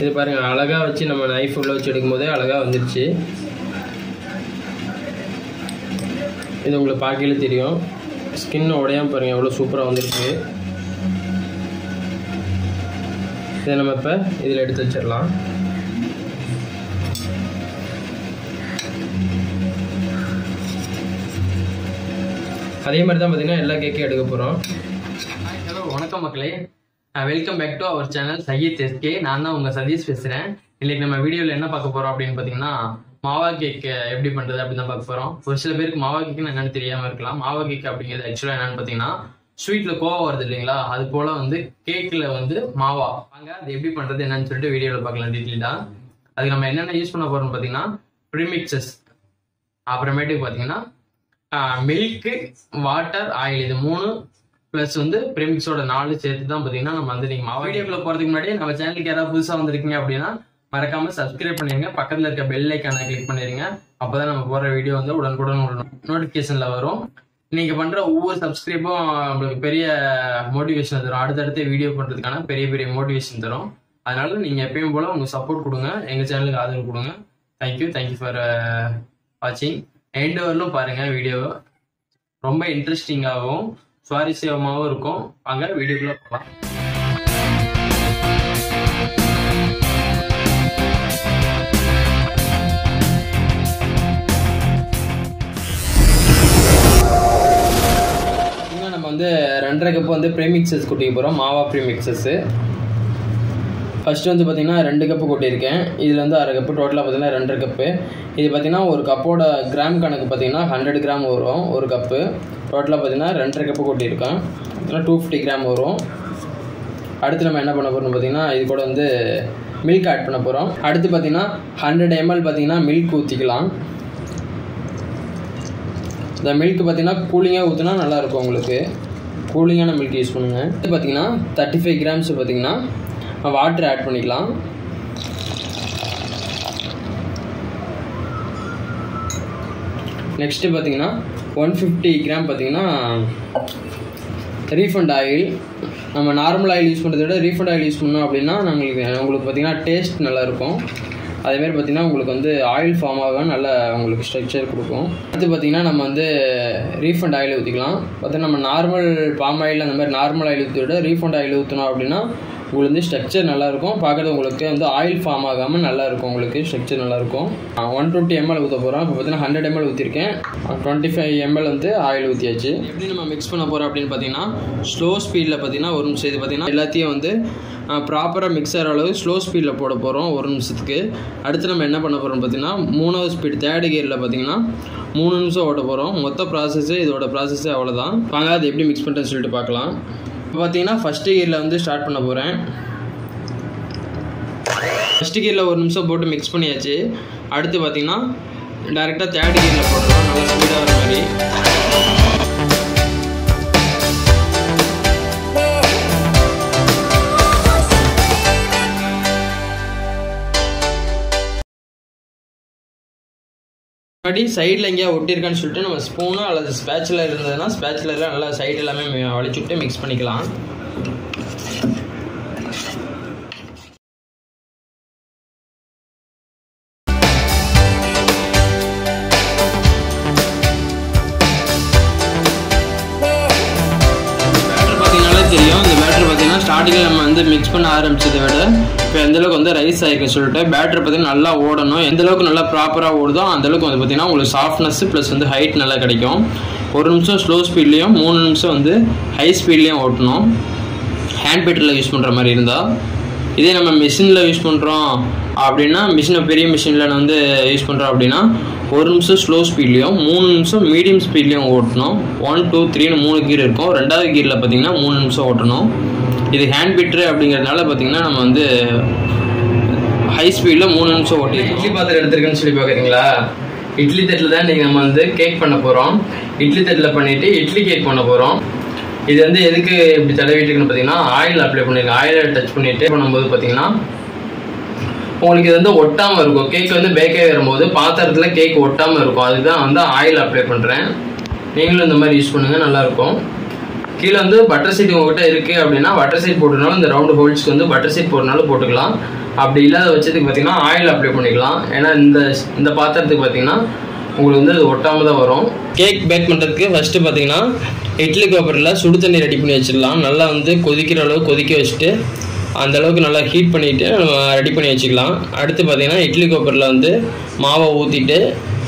இது பாருங்கள், அழகாக வச்சு நம்ம நைஃப் உள்ள வச்சு எடுக்கும் போதே அழகாக வந்துடுச்சு. இது உங்களுக்கு பார்க்கல தெரியும், ஸ்கின் உடையாமல் பாருங்கள் எவ்வளோ சூப்பராக வந்துருக்கு. இதை நம்ம இப்போ இதில் எடுத்து வச்சிடலாம். அதே மாதிரி தான் பார்த்தீங்கன்னா எல்லா கேக்கையும் எடுக்க போகிறோம். ஹலோ, வணக்கம் மக்களே, welcome back to our channel Syed SK. நான் தான் உங்கள் சதீஷ் பேசுகிறேன். இன்றைக்கி நம்ம வீடியோவில் என்ன பார்க்க போகிறோம் அப்படின்னு பார்த்தீங்கன்னா, மாவா கேக் எப்படி பண்ணுறது அப்படின்னு தான் பார்க்க போகிறோம். ஒரு சில பேருக்கு மாவா கேக்குன்னு என்னென்னு தெரியாமல் இருக்கலாம். மாவா கேக் அப்படிங்கிறது ஆக்சுவலாக என்னென்னு பார்த்தீங்கன்னா, ஸ்வீட்டில் கோவா வருது இல்லைங்களா, அது போல் வந்து கேக்கில் வந்து மாவா வாங்க. அது எப்படி பண்ணுறது என்னன்னு சொல்லிட்டு வீடியோவில் பார்க்கலாம் டீட்டெயிலாக. அதுக்கு நம்ம என்னென்ன யூஸ் பண்ண போகிறோம்னு பார்த்தீங்கன்னா, ப்ரீமிக்சஸ், அப்புறமேட்டுக்கு பார்த்தீங்கன்னா மில்க்கு, வாட்டர், ஆயில், இது 3 ப்ளஸ் வந்து ப்ரீமிக்ஸோட 4 சேர்த்து தான் பார்த்தீங்கன்னா நம்ம வந்து நீங்கள் மாவா. வீடியோக்குள்ள போகிறதுக்கு முன்னாடி நம்ம சேனலுக்கு யாராவது புதுசாக வந்திருக்கீங்க அப்படின்னா மறக்காம சப்ஸ்கிரைப் பண்ணிடுங்க. பக்கத்தில் இருக்க பெல் ஐக்கானை கிளிக் பண்ணிடுங்க. அப்போ தான் நம்ம போடுற வீடியோ வந்து உடனுக்குடன் நோட்டிஃபிகேஷனில் வரும். நீங்கள் பண்ணுற ஒவ்வொரு சப்ஸ்கிரைப்பும் உங்களுக்கு பெரிய மோட்டிவேஷன் தரும். அடுத்தடுத்து வீடியோ பண்ணுறதுக்கான பெரிய பெரிய மோட்டிவேஷன் தரும். அதனால நீங்கள் எப்பயும் போல் உங்கள் சப்போர்ட் கொடுங்க, எங்கள் சேனலுக்கு ஆதரவு கொடுங்க. தேங்க்யூ ஃபார் வாட்சிங். எண்ட் வரலும் பாருங்கள். வீடியோ ரொம்ப இன்ட்ரெஸ்டிங்காகவும் சுவாரஸ்யமாகவும் இருக்கும். வாங்க வீடியோக்குள்ளே போகலாம். நம்ம வந்து 2.5 கப் வந்து ப்ரீமிக்சஸ் கொட்டிக்க போகிறோம். மாவா ப்ரீமிக்சஸ்ஸு ஃபஸ்ட்டு வந்து பார்த்திங்கன்னா 2 கப்பு கொட்டியிருக்கேன். இதில் வந்து 1/2 கப்பு, டோட்டலாக பார்த்திங்கன்னா 2.5 கப்பு. இது பார்த்திங்கன்னா ஒரு கப்போட கிராம் கணக்கு பார்த்திங்கன்னா 100 கிராம் வரும் ஒரு கப்பு. டோட்டலாக பார்த்திங்கன்னா 2.5 கப்பு கொட்டியிருக்கேன். 250 கிராம் வரும். அடுத்து நம்ம என்ன பண்ண போகிறோம்னு பார்த்திங்கன்னா, இது கூட வந்து மில்க் ஆட் பண்ண போகிறோம். அடுத்து பார்த்திங்கன்னா 100 ml பார்த்திங்கன்னா மில்க் ஊற்றிக்கலாம். இந்த மில்க் பார்த்திங்கன்னா கூலிங்காக ஊற்றினா நல்லாயிருக்கும். உங்களுக்கு கூலிங்கான மில்க் யூஸ் பண்ணுங்கள். இது பார்த்திங்கன்னா 35 கிராம்ஸ் பார்த்திங்கன்னா வாட்டர் ஆட் பண்ணிக்கலாம். நெக்ஸ்ட்டு பார்த்திங்கன்னா 150 கிராம் பார்த்திங்கன்னா ரீஃபண்ட் ஆயில். நம்ம நார்மல் ஆயில் யூஸ் பண்ணுறத விட ரீஃபண்ட் ஆயில் யூஸ் பண்ணோம் அப்படின்னா உங்களுக்கு பார்த்திங்கன்னா டேஸ்ட் நல்லாயிருக்கும். அதேமாதிரி பார்த்திங்கன்னா உங்களுக்கு வந்து ஆயில் ஃபார்ம் ஆகும், நல்ல உங்களுக்கு ஸ்ட்ரக்சர் கொடுக்கும். அடுத்து பார்த்திங்கன்னா நம்ம வந்து ரீஃபண்ட் ஆயில் ஊற்றிக்கலாம். பார்த்தீங்கன்னா நம்ம நார்மல் பாம் ஆயில் அந்த மாதிரி நார்மல் ஆயில் ஊற்றி விட ரீஃபண்ட் ஆயில் ஊற்றினோம் அப்படின்னா உங்களுக்கு வந்து ஸ்ட்ரக்சர் நல்லாயிருக்கும். பார்க்குறது உங்களுக்கு வந்து ஆயில் ஃபார்ம் ஆகாமல் நல்லாயிருக்கும். உங்களுக்கு ஸ்ட்ரக்சர் நல்லாயிருக்கும். 120 ml ஊற்ற போகிறோம். இப்போ பார்த்தீங்கன்னா 100 ml ஊற்றிருக்கேன். 25 ml வந்து ஆயில் ஊற்றியாச்சு. எப்படி நம்ம மிக்ஸ் பண்ண போகிறோம் அப்படின்னு பார்த்தீங்கன்னா, ஸ்லோ ஸ்பீடில் பார்த்தீங்கன்னா 1 நிமிஷம். இது பார்த்தீங்கன்னா எல்லாத்தையும் வந்து ப்ராப்பராக மிக்ஸ் ஆகிற அளவு ஸ்லோ ஸ்பீடில் போட போகிறோம் 1 நிமிஷத்துக்கு. அடுத்து நம்ம என்ன பண்ண போகிறோம் பார்த்தீங்கன்னா, 3வது ஸ்பீட் 3rd கியரில் பார்த்தீங்கன்னா 3 நிமிஷம் ஓட்ட போகிறோம். மொத்த ப்ராசஸ்ஸு இதோட ப்ராசஸ்ஸே அவ்வளோதான். வாங்க அது எப்படி மிக்ஸ் பண்ணுறேன்னு சொல்லிட்டு பார்க்கலாம். இப்போ பார்த்தீங்கன்னா ஃபஸ்ட்டு கியரில் வந்து ஸ்டார்ட் பண்ண போகிறேன். ஃபஸ்ட்டு கியரில் 1 நிமிஷம் போட்டு மிக்ஸ் பண்ணியாச்சு. அடுத்து பார்த்தீங்கன்னா டேரெக்டாக 3rd கியரில் போடுறோம், நல்லா ஸ்பீடாக வர மாதிரி. முன்னாடி சைடில் எங்கேயா ஒட்டியிருக்கான்னு சொல்லிட்டு நம்ம ஸ்பூனு அல்லது ஸ்பேச்சுலர் இருந்ததுன்னா ஸ்பேச்சுலரில் நல்லா சைடு எல்லாமே வலிச்சு விட்டு மிக்ஸ் பண்ணிக்கலாம். பேட்டர் பார்த்தீங்கன்னாலே தெரியும். இந்த பேட்டர் பார்த்தீங்கன்னா ஸ்டார்டிங்கில் நம்ம வந்து மிக்ஸ் பண்ண ஆரம்பிச்சதை விட இப்போ எந்தளவுக்கு வந்து ரைஸ் ஆகிருக்குன்னு சொல்லிட்டு பேட்டர் பார்த்தீங்கன்னா நல்லா ஓடணும். எந்தளவுக்கு நல்லா ப்ராப்பராக ஓடுதோ அந்தளவுக்கு வந்து பார்த்தீங்கன்னா உங்களுக்கு சாஃப்ட்னஸ் ப்ளஸ் வந்து ஹைட் நல்லா கிடைக்கும். 1 நிமிஷம் ஸ்லோ ஸ்பீட்லேயும் 3 நிமிஷம் வந்து ஹை ஸ்பீட்லேயும் ஓட்டணும். ஹேண்ட் பீட்டரில் யூஸ் பண்ணுற மாதிரி இருந்தால். இதே நம்ம மிஷினில் யூஸ் பண்ணுறோம் அப்படின்னா, பெரிய மிஷினில் வந்து யூஸ் பண்ணுறோம் அப்படின்னா 1 நிமிஷம் ஸ்லோ ஸ்பீட்லேயும் 3 நிமிஷம் மீடியம் ஸ்பீட்லேயும் ஓட்டணும். 1 2 3ன்னு 3 கீர் இருக்கும். 2வது கீரில் பார்த்தீங்கன்னா 3 நிமிஷம் ஓட்டணும். இது ஹேண்ட் பீட்ரு அப்படிங்கிறதுனால பார்த்தீங்கன்னா நம்ம வந்து ஹை ஸ்பீடில் 3 நிமிஷம் ஓட்டி. இட்லி பாத்திரம் எடுத்துருக்கேன்னு சொல்லி பார்க்குறீங்களா? இட்லி தட்டில் தான் நீங்கள் நம்ம வந்து கேக் பண்ண போகிறோம். இட்லி தட்டில் பண்ணிவிட்டு இட்லி கேக் பண்ண போகிறோம். இது வந்து எதுக்கு இப்படி தடவிட்டு இருக்குன்னு பார்த்தீங்கன்னா, ஆயில் அப்ளை பண்ணியிருக்கேன். ஆயிலை டச் பண்ணிவிட்டு பண்ணும்போது பார்த்தீங்கன்னா உங்களுக்கு இது வந்து ஒட்டாமல் இருக்கும். கேக் வந்து பேக்கே வரும்போது பாத்திரத்தில் கேக் ஒட்டாமல் இருக்கும். அதுதான் வந்து ஆயில் அப்ளை பண்ணுறேன். நீங்களும் இந்த மாதிரி யூஸ் பண்ணுங்கள், நல்லாயிருக்கும். கீழே வந்து பட்டர் சீட் உங்ககிட்ட இருக்குது அப்படின்னா பட்டர் சீட் போட்டுனாலும் இந்த ரவுண்டு ஹோல்ஸ்க்கு வந்து பட்டர் சீட் போட்டுனாலும் போட்டுக்கலாம். அப்படி இல்லாத பட்சத்துக்கு பார்த்தீங்கன்னா ஆயில் அப்ளை பண்ணிக்கலாம். ஏன்னா இந்த பாத்திரத்துக்கு பார்த்தீங்கன்னா உங்களுக்கு வந்து அது ஒட்டாமல் தான் வரும். கேக் பேக் பண்ணுறதுக்கு ஃபஸ்ட்டு பார்த்தீங்கன்னா இட்லி கோப்பரில் சுடு தண்ணி ரெடி பண்ணி வச்சிடலாம். நல்லா வந்து கொதிக்கிற அளவுக்கு கொதிக்க வச்சுட்டு அந்தளவுக்கு நல்லா ஹீட் பண்ணிவிட்டு நம்ம ரெடி பண்ணி வச்சுக்கலாம். அடுத்து பார்த்தீங்கன்னா இட்லி கோப்பரில் வந்து மாவை ஊற்றிட்டு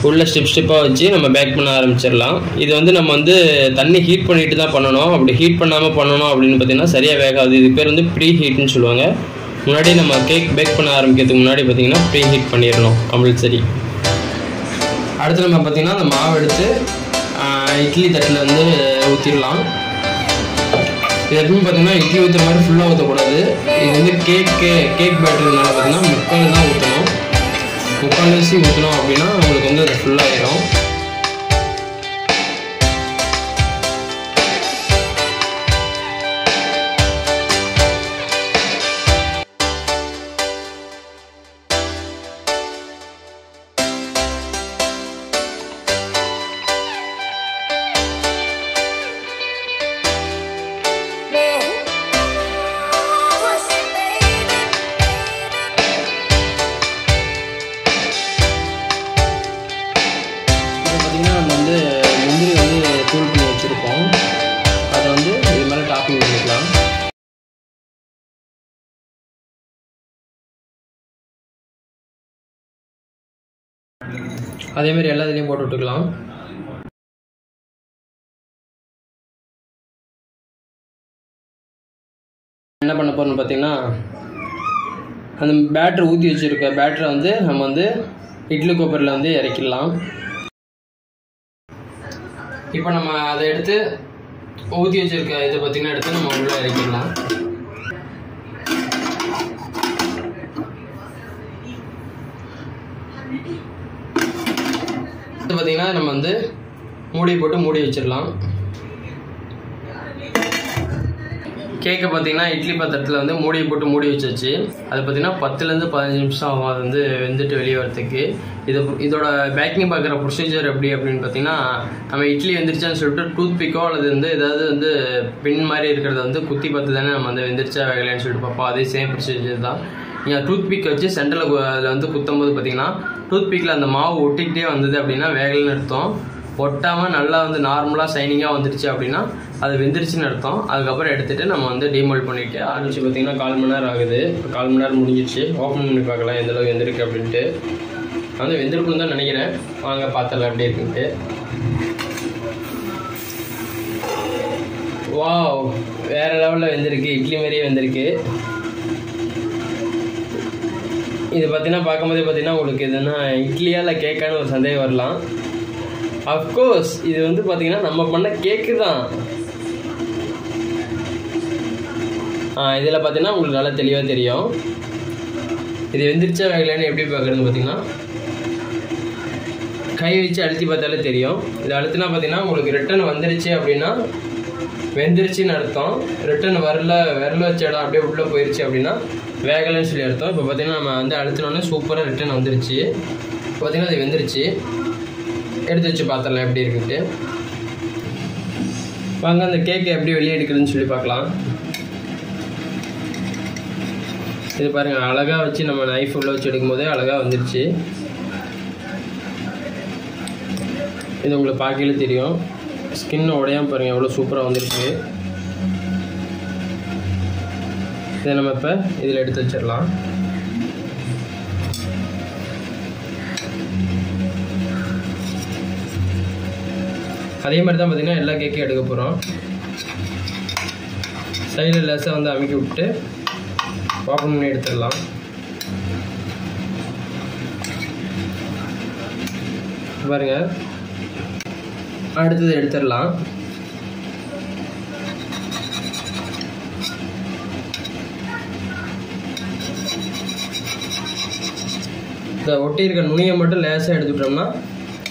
உள்ள ஸ்டெப்பாக வச்சு நம்ம பேக் பண்ண ஆரம்பிச்சிடலாம். இது வந்து நம்ம வந்து தண்ணி ஹீட் பண்ணிட்டு தான் பண்ணணும். அப்படி ஹீட் பண்ணாமல் பண்ணணும் அப்படின்னு பார்த்தீங்கன்னா சரியாக வேகாது. இது பேர் வந்து ப்ரீ ஹீட்னு சொல்லுவாங்க. முன்னாடி நம்ம கேக் பேக் பண்ண ஆரம்பிக்கிறதுக்கு முன்னாடி பார்த்தீங்கன்னா ப்ரீ ஹீட் பண்ணிடணும் கம்பல்சரி. அடுத்து நம்ம பார்த்தீங்கன்னா அந்த மாவு எடுத்து இட்லி தட்டில் வந்து ஊற்றிடலாம். இது எப்பவும் பார்த்தீங்கன்னா இட்லி ஊற்றுற மாதிரி ஃபுல்லாக ஊற்றக்கூடாது. இது வந்து கேக் பேட்டர்னால பார்த்தீங்கன்னா முக்கால் தான் ஊற்றணும். முக்கால்வாசி ஊற்றணும் அப்படின்னா உங்களுக்கு வந்து அது ஃபுல்லாகிடும். முந்திரி வந்து தூள் பண்ணி வச்சுருக்கோம். அதை வந்து இது மேலே டாப்பிங் பண்ணிக்கலாம். அதேமாதிரி எல்லா இதுலேயும் போட்டு விட்டுக்கலாம். என்ன பண்ண போகிறோம்னு பார்த்தீங்கன்னா அந்த பேட்டரை ஊற்றி வச்சுருக்க பேட்டரை வந்து நம்ம வந்து இட்லி கோப்பரில் வந்து இறக்கிடலாம். இப்போ நம்ம அதை எடுத்து ஊற்றி வச்சுருக்க இதை பார்த்திங்கன்னா எடுத்து நம்ம உள்ளே இறக்கிடலாம். இது பார்த்திங்கன்னா நம்ம வந்து மூடி போட்டு மூடி வச்சிடலாம். கேக்கை பார்த்திங்கன்னா இட்லி பாத்திரத்தில் வந்து மூடியை போட்டு மூடி வச்சாச்சு. அது பார்த்திங்கன்னா 10லேருந்து 15 நிமிஷம் ஆகும் அது வந்து வெந்துட்டு வெளியே வரத்துக்கு. இதோட பேக்கிங் பார்க்குற ப்ரொசீஜர் எப்படி அப்படின்னு பார்த்தீங்கன்னா நம்ம இட்லி வெந்துருச்சான்னு சொல்லிட்டு டூத் பிக்கோ அல்லது வந்து ஏதாவது வந்து பின் மாதிரி இருக்கிறத வந்து குத்தி பார்த்து தானே நம்ம வந்து வெந்துருச்சா வேகலைன்னு சொல்லிட்டு பார்ப்போம். அதே சேம் ப்ரொசீஜர் தான். நீங்கள் டூத் பிக் வச்சு சென்டரில் அதில் வந்து குத்தும் போது பார்த்தீங்கன்னா டூத் பிக்கில் அந்த மாவு ஒட்டிக்கிட்டே வந்தது அப்படின்னா வேகலைன்னு அர்த்தம். ஒட்டாமல் நல்லா வந்து நார்மலாக ஷைனிங்காக வந்துடுச்சு அப்படின்னா அது வெந்துருச்சுன்னு அர்த்தம். அதுக்கப்புறம் எடுத்துகிட்டு நம்ம வந்து டீமோல்ட் பண்ணிவிட்டு ஆரம்பிச்சு பார்த்திங்கன்னா 1/4 மணி நேரம் ஆகுது. 1/4 மணி நேரம் முடிஞ்சிடுச்சு. ஓப்பன் பண்ணி பார்க்கலாம் எந்தளவுக்கு வெந்திருக்கு அப்படின்ட்டு. வந்து வெந்திருக்குன்னு தான் நினைக்கிறேன். வாங்க பார்த்தலாம் எப்படி இருக்குன்ட்டு. வாவ், வேறு லெவலில் வெந்திருக்கு. இட்லி மாதிரியே வெந்திருக்கு. இது பார்த்தீங்கன்னா பார்க்கும்போதே பார்த்தீங்கன்னா உங்களுக்கு எதுனா இட்லியா இல்லை கேக்கான்னு ஒரு சந்தேகம் வரலாம். அஃப்கோர்ஸ் இது வந்து பார்த்தீங்கன்னா நம்ம பண்ண கேக்கு தான். இதில் பார்த்தீங்கன்னா உங்களுக்கு நல்லா தெளிவாக தெரியும். இது வெந்திரிச்சா வேகலைன்னு எப்படி பார்க்குறது பார்த்தீங்கன்னா கை வச்சு அழுத்தி பார்த்தாலே தெரியும். இது அழுத்தினா பார்த்தீங்கன்னா உங்களுக்கு ரிட்டன் வந்துருச்சு அப்படின்னா வெந்துருச்சுன்னு அர்த்தம். ரிட்டன் விரல வச்ச இடம் அப்படியே உள்ளே போயிடுச்சு அப்படின்னா வேகலைன்னு சொல்லி அர்த்தம். இப்போ பார்த்தீங்கன்னா நம்ம வந்து அழுத்தினோடனே சூப்பராக ரிட்டன் வந்துருச்சு. பார்த்தீங்கன்னா அது வெந்துருச்சு. எடுத்து வச்சு பார்த்துடலாம் எப்படி இருக்குன்ட்டு. வாங்க அந்த கேக்கை எப்படி வெளியே எடுக்குதுன்னு சொல்லி பார்க்கலாம். இது பாருங்கள், அழகாக வச்சு நம்ம நைஃப் உள்ள வச்சு எடுக்கும் போதே அழகாக வந்துடுச்சு. இது உங்களுக்கு பார்க்கல தெரியும். ஸ்கின் உடையாமல் பாருங்கள் எவ்வளோ சூப்பராக வந்துருக்கு. இதை நம்ம இப்போ இதில் எடுத்து வச்சிடலாம். அதே மாதிரி தான் பார்த்திங்கன்னா எல்லா கேக்கையும் எடுக்க போகிறோம். சைடில் லேசாக வந்து அமுக்கி விட்டு ஓப்பன் பண்ணி எடுத்துடலாம். பாருங்க, அடுத்தது எடுத்துடலாம். இந்த ஒட்டி இருக்க நுனியை மட்டும் லேசாக எடுத்துட்டோம்னா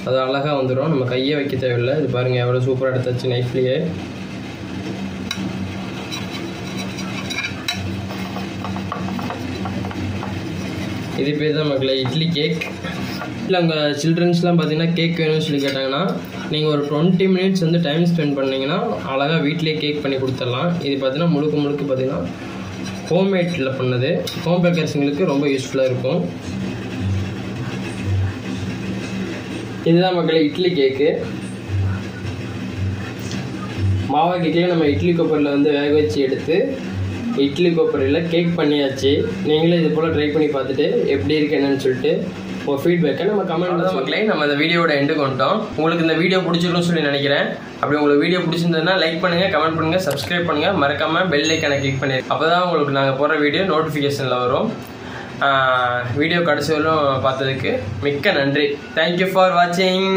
அது அழகாக வந்துடும். நம்ம கையை வைக்க தேவையில்லை. இது பாருங்கள் எவ்வளோ சூப்பராக எடுத்தாச்சு நைஃப்லேயே. இது பேர் தான் மக்களே இட்லி கேக். இல்லை உங்கள் சில்ட்ரன்ஸ்லாம் பார்த்தீங்கன்னா கேக் வேணும்னு சொல்லி கேட்டாங்கன்னா நீங்கள் ஒரு 20 மினிட்ஸ் வந்து டைம் ஸ்பெண்ட் பண்ணிங்கன்னா அழகாக வீட்டிலே கேக் பண்ணி கொடுத்துடலாம். இது பார்த்தீங்கன்னா முழுக்க பார்த்தீங்கன்னா ஹோம்மேட்டில் பண்ணது. ஹோம் பேக்கர்ஸுங்களுக்கு ரொம்ப யூஸ்ஃபுல்லாக இருக்கும். இதுதான் மக்களே இட்லி கேக்கு. மாவா கேக்கில் நம்ம இட்லி கொப்பரில் வந்து வேக வச்சு எடுத்து இட்லி கொப்பரில் கேக் பண்ணியாச்சு. நீங்களே இது போல் ட்ரை பண்ணி பார்த்துட்டு எப்படி இருக்கு என்னன்னு சொல்லிட்டு உங்கள் ஃபீட்பேக்கை நம்ம கமெண்ட் தான் மக்களே. நம்ம இந்த வீடியோட எண்டுக்கு வந்துட்டோம். உங்களுக்கு இந்த வீடியோ பிடிச்சிருக்குன்னு சொல்லி நினைக்கிறேன். அப்படி உங்களுக்கு வீடியோ பிடிச்சிருந்ததுன்னா லைக் பண்ணுங்கள், கமெண்ட் பண்ணுங்கள், சப்ஸ்கிரைப் பண்ணுங்கள், மறக்காமல் பெல் ஐக்கானை கிளிக் பண்ணிடுங்க. அப்போ தான் உங்களுக்கு நாங்கள் போடுற வீடியோ நோட்டிஃபிகேஷனில் வரும். வீடியோ கடைசி வரலும் பார்த்ததுக்கு மிக்க நன்றி. தேங்க்யூ ஃபார் வாட்சிங்.